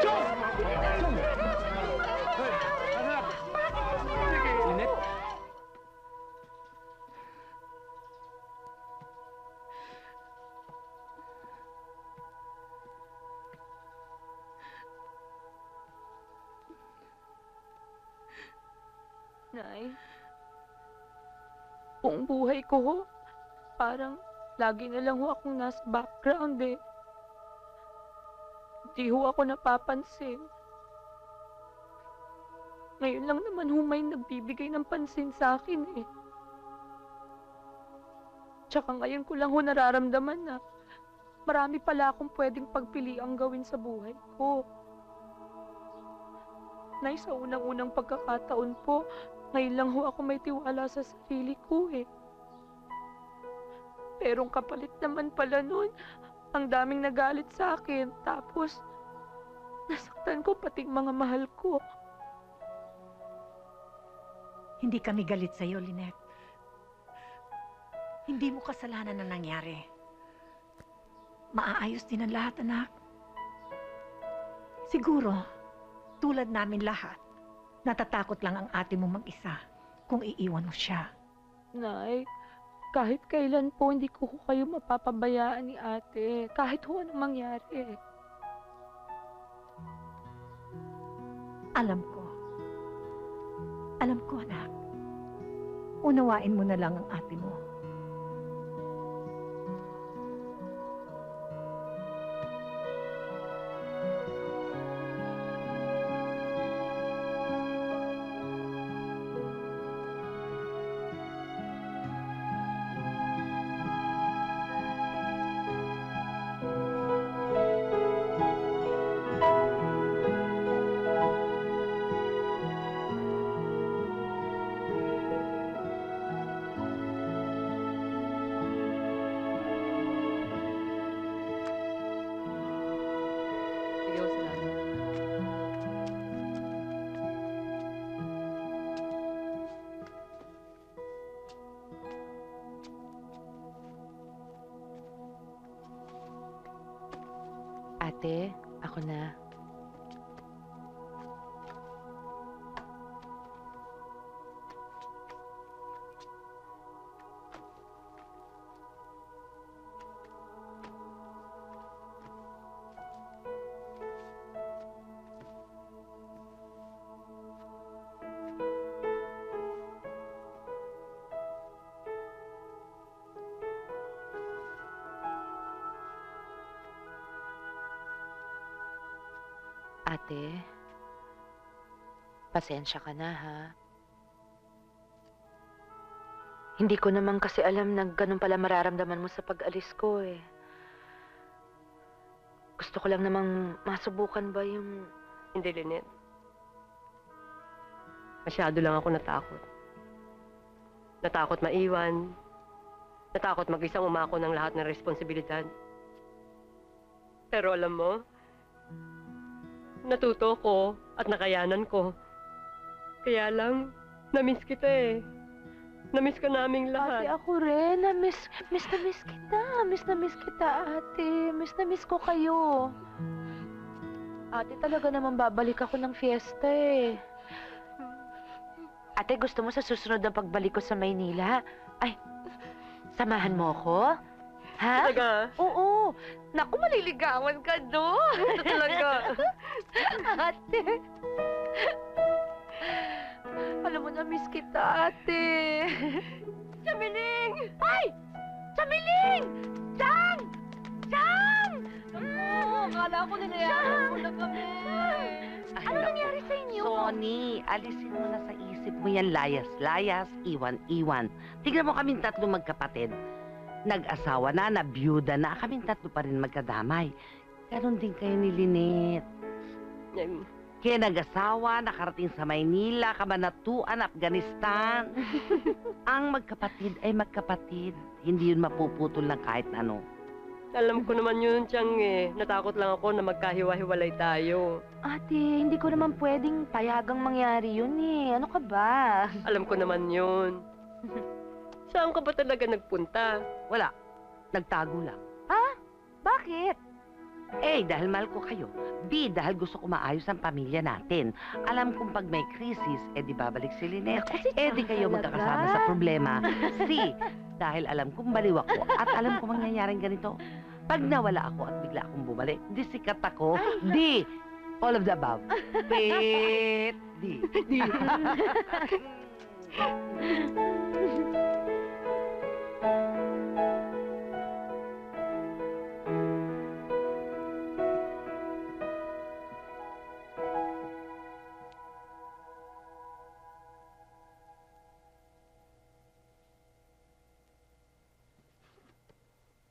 Chong! Chong! Hey, anak! Sige! Lynette? Nay, buong buhay ko ho, parang lagi na lang ho akong nasa background eh. Di ho ako napapansin. Ngayon lang naman ho may nagbibigay ng pansin sa akin eh. Tsaka ngayon ko lang ho nararamdaman na marami pala akong pwedeng pagpiliang gawin sa buhay ko. Nay, sa unang-unang pagkakataon po, ngayon lang ho ako may tiwala sa sarili ko eh. Pero ang kapalit naman pala nun, ang daming nagalit sa akin. Tapos, nasaktan ko pating mga mahal ko. Hindi kami galit sa'yo, Lynette. Hindi mo kasalanan na nangyari. Maaayos din ang lahat, anak. Siguro, tulad namin lahat, natatakot lang ang ate mo mag-isa kung iiwan mo siya. Nay, kahit kailan po hindi ko kayo mapapabayaan ni ate. Kahit ho anong mangyari. Alam ko. Alam ko, anak. Unawain mo na lang ang ate mo. Sige ho, salamat. Ate, ako na. Ate, pasensya ka na ha. Hindi ko naman kasi alam na ganun pala mararamdaman mo sa pag-alis ko eh. Gusto ko lang namang masubukan ba yung... Hindi, Lynette. Masyado lang ako natakot. Natakot maiwan. Natakot mag-isang umako ng lahat ng responsibilidad. Pero alam mo, natuto ko at nakayanan ko. Kaya lang, na-miss kita eh. Na-miss ka naming Ate, lahat. ako rin. Miss na miss kita. Miss na miss kita, ate. Miss na miss ko kayo. Ate, talaga naman babalik ako ng fiesta eh. Ate, gusto mo sa susunod na pagbalik ko sa Maynila? Ay, samahan mo ako? Ha? Talaga? Oo. Naku, maliligawan ka doon. Talaga? Ate. Alam mo na, miss kita, ate. Samiling! Ay! Samiling! Chang! Chang! Oo, akala ko nilayanan mo na kami. Ano nangyari sa inyo? Sonny, alisin mo na sa isip mo yan, layas-layas, iwan-iwan. Tignan mo kaming tatlo magkapatid. Nag-asawa na, nabiyuda na, kaming tatlo pa rin magkadamay. Ganon din kayo ni Lynette. Kaya nag-asawa, nakarating sa Maynila, Kabanatuan, Afghanistan. Ang magkapatid ay magkapatid. Hindi yun mapuputol ng kahit ano. Alam ko naman yun, Chang eh. Natakot lang ako na magkahiwa-hiwalay tayo. Ate, hindi ko naman pwedeng payagang mangyari yun eh. Ano ka ba? Alam ko naman yun. Saan ka ba talaga nagpunta? Wala, nagtago lang. Bakit? A, dahil mahal ko kayo. B, dahil gusto ko maayos ang pamilya natin. Alam kong pag may krisis, di babalik si Lynette. Naku, si Di Chang kayo talaga. magkakasama sa problema. C, dahil alam kong baliw ako at alam kong mangyayaring ganito. Pag nawala ako at bigla akong bumalik, di sikat ako. D, all of the above. Wait, D.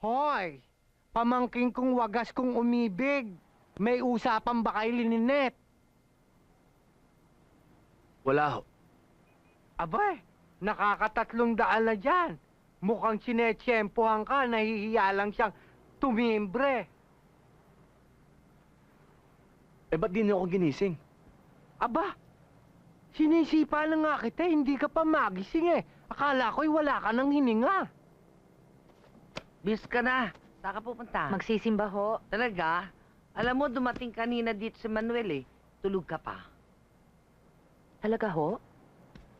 Hoy! Pamangking kong wagas kong umibig. May usapan ba kay Lynette? Wala ho. Abay, nakakatatlong daan na dyan. Mukhang sinetsyempohan ka, nahihiya lang siyang tumimbre. Eh, ba't di niyo ako ginising? Aba, sinisipa na nga kita, hindi ka pa magising eh. Akala ko'y wala ka ng hininga. Bis ka na. Saan ka pupunta? Magsisimba ho. Talaga? Alam mo, dumating kanina dito si Manuel eh. Tulog ka pa. Talaga ho?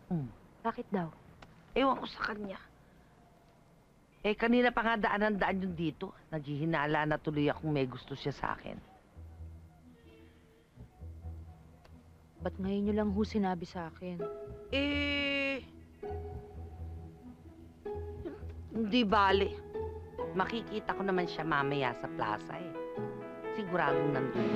Hmm. Bakit daw? Ewan ko sa kanya. Kanina pa nga daan yun dito. Naghihinala na tuloy akong may gusto siya sa akin. Ba't ngayon nyo lang ho sinabi sa akin? Hindi bale. Makikita ko naman siya mamaya sa plaza eh. Siguradong nandun.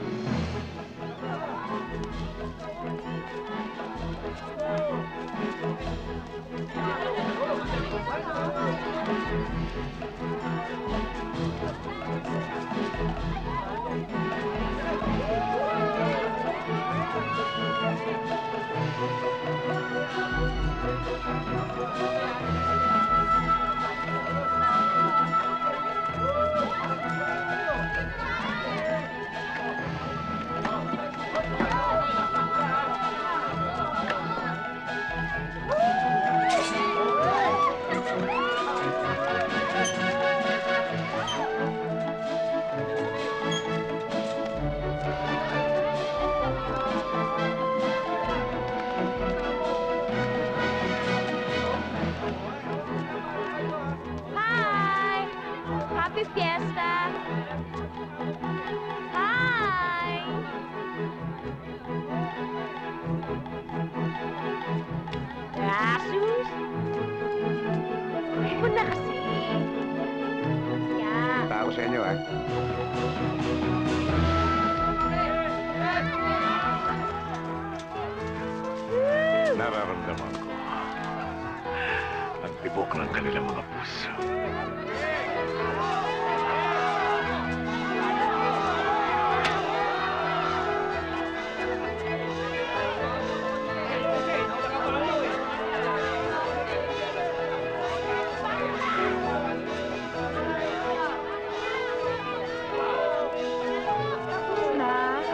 Hi! Happy Fiesta! Hi! Asus! Ayun na kasi. Yeah. Tao sa inyo, ah. Nararamdaman ko ang tibok ng kanilang mga puso.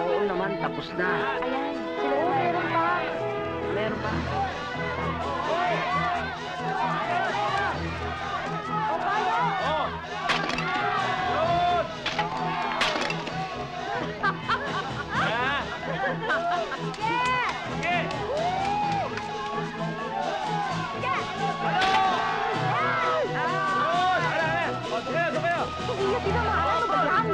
Oo naman, tapos na. Ayan, sila na meron pa. Meron pa. Iya, tinamahan mo ba yan?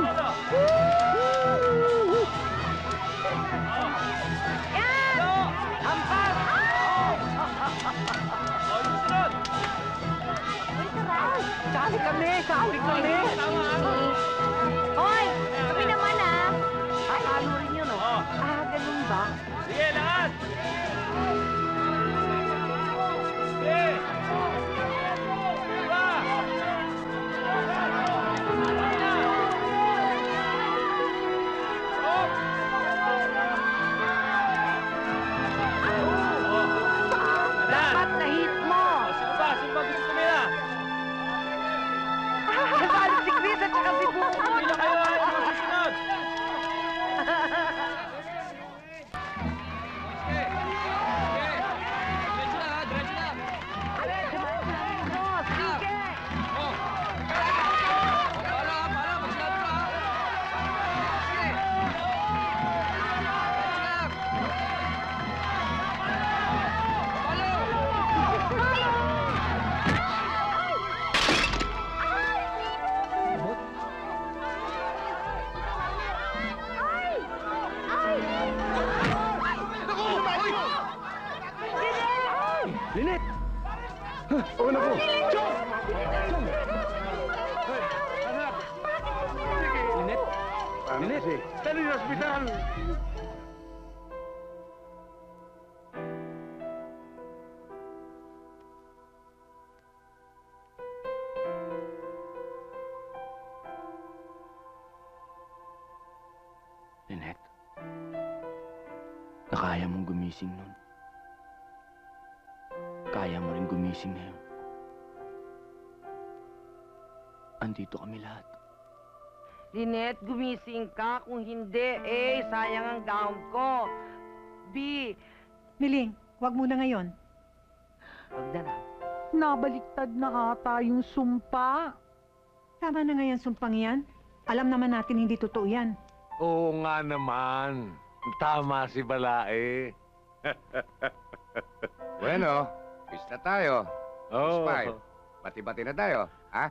Sali kami, sali kami. Hoy! Kami naman ah! Talo rin yun, oh. Ganun ba? Sige, lahat! Sige! Iba! Dapat na-hit mo! Sino ba? Sino ba gusto tumira? Kasali si Chris at saka si Buko. Sino kayo ang susunod? Linet! Oo na po! Chong! Anak! Linet? Linet! Dali sa ospital! Linet, nakaya mong gumising nun. Kaya mo rin gumising ngayon. Andito kami lahat. Linet, gumising ka. Kung hindi, sayang ang gown ko. B, Miling, wag muna ngayon. wag na lang. Nabaliktad na ata yung sumpa. Tama na ngayon, sumpang yan. Alam naman natin hindi totoo yan. Oo nga naman. Tama si Balae. Bueno, pista tayo. Oo. Smile. Bati-bati na tayo, ha?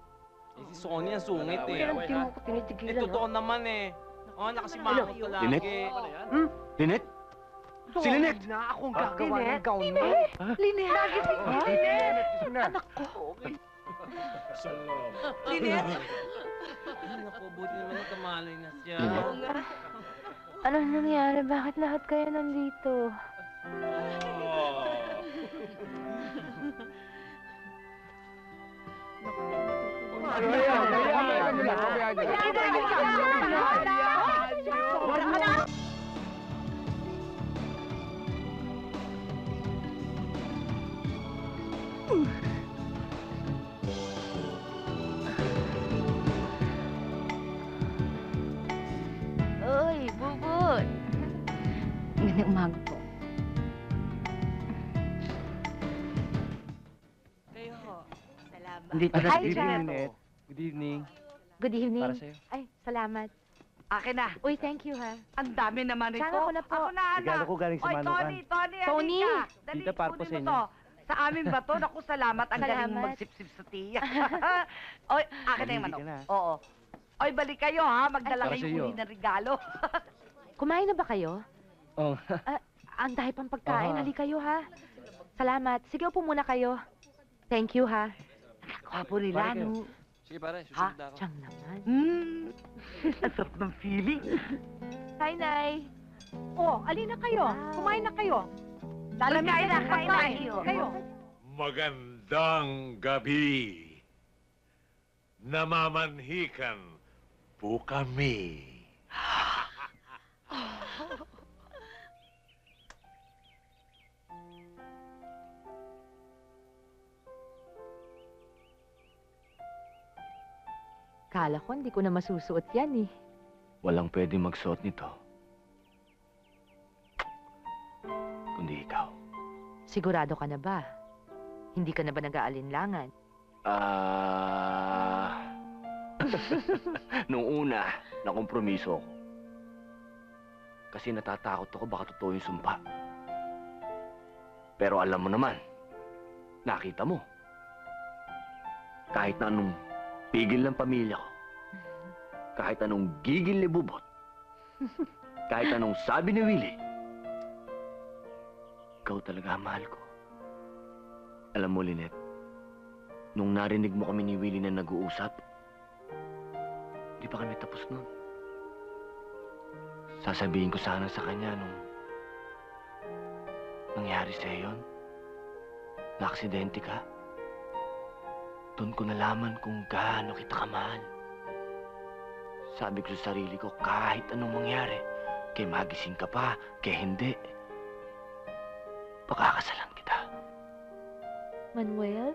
Si Sonny ang sungit eh. Pero hindi mo ko tinitigilan, Totoo naman eh. Oo, nakasimangot ka lagi. Linet? Linet? Si Linet! Na akong gagawa ng Linet? gown mo. Linet! Nagising ko, Linet! Anak ko. Linet! Ay, naku, buti naman nagkamalay na siya. Linet? Ano nangyari? Bakit lahat kayo nandito? Ano yan? Pabayaan nyo lang, pabayaan nyo lang. Uy, bubot! Magandang umaga po. Kayo ho. Salamat. Dito na si Bibi, Linet. Good evening. Good evening. Para sa'yo. Ay, salamat. Akin na. Uy, thank you, ha. Ang dami naman ito. Saan ako na po? Ako na, anak. Regalo ko galing sa Oy, Manukan. Tony, Tony! halika. Dali, Tita, para po kunin sa mo inyo. to. Sa amin ba to? Naku, salamat. Ang galing Salamat. magsip-sip sa tiya. Oy, akin na yung Malili ka manok. na. Oo. Oy, balik kayo ha. Magdala Para kayo sa'yo. uli ng regalo. Kumain na ba kayo? Oh. Ang dahil pang pagkain. Aha. Hali kayo, ha. Salamat. Sige, upo muna kayo. Thank you, ha. Kwapo nila, Balik kayo. no? Sige pare, Ha? susunod ako. Siyang naman. Ang sarap ng feeling. Hi, Nay. Oh, alin na kayo. Kumain na kayo. Lalamig Kain na, ng kain na. pagkain. Kayo. Magandang gabi. Namamanhikan po kami. Kala ko hindi ko na masusuot yan, eh. Walang pwede magsuot nito. Kundi ikaw. Sigurado ka na ba? Hindi ka na ba nag-aalinlangan? Nung una, nakompromiso ako. Kasi natatakot ako baka totoo yung sumpa. Pero alam mo naman, nakita mo. Kahit na anong pigil ng pamilya ko, kahit anong gigil ni Bubot, kahit anong sabi ni Willie, ikaw talaga ang mahal ko. Alam mo, Linet, nung narinig mo kami ni Willie na nag-uusap, di pa kami tapos nun. Sasabihin ko sana sa kanya nung nangyari sa'yo yun, na aksidente ka. Doon ko nalaman kung gaano kita kamahal. Sabi ko sa sarili ko, kahit anong mangyari, kay magising ka pa, kay hindi, pakakasalan kita. Manuel,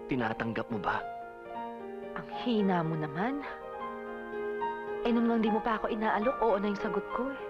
Tinatanggap mo ba? ang hina mo naman. Eh, nung hindi mo pa ako inaalok, oo na yung sagot ko, eh.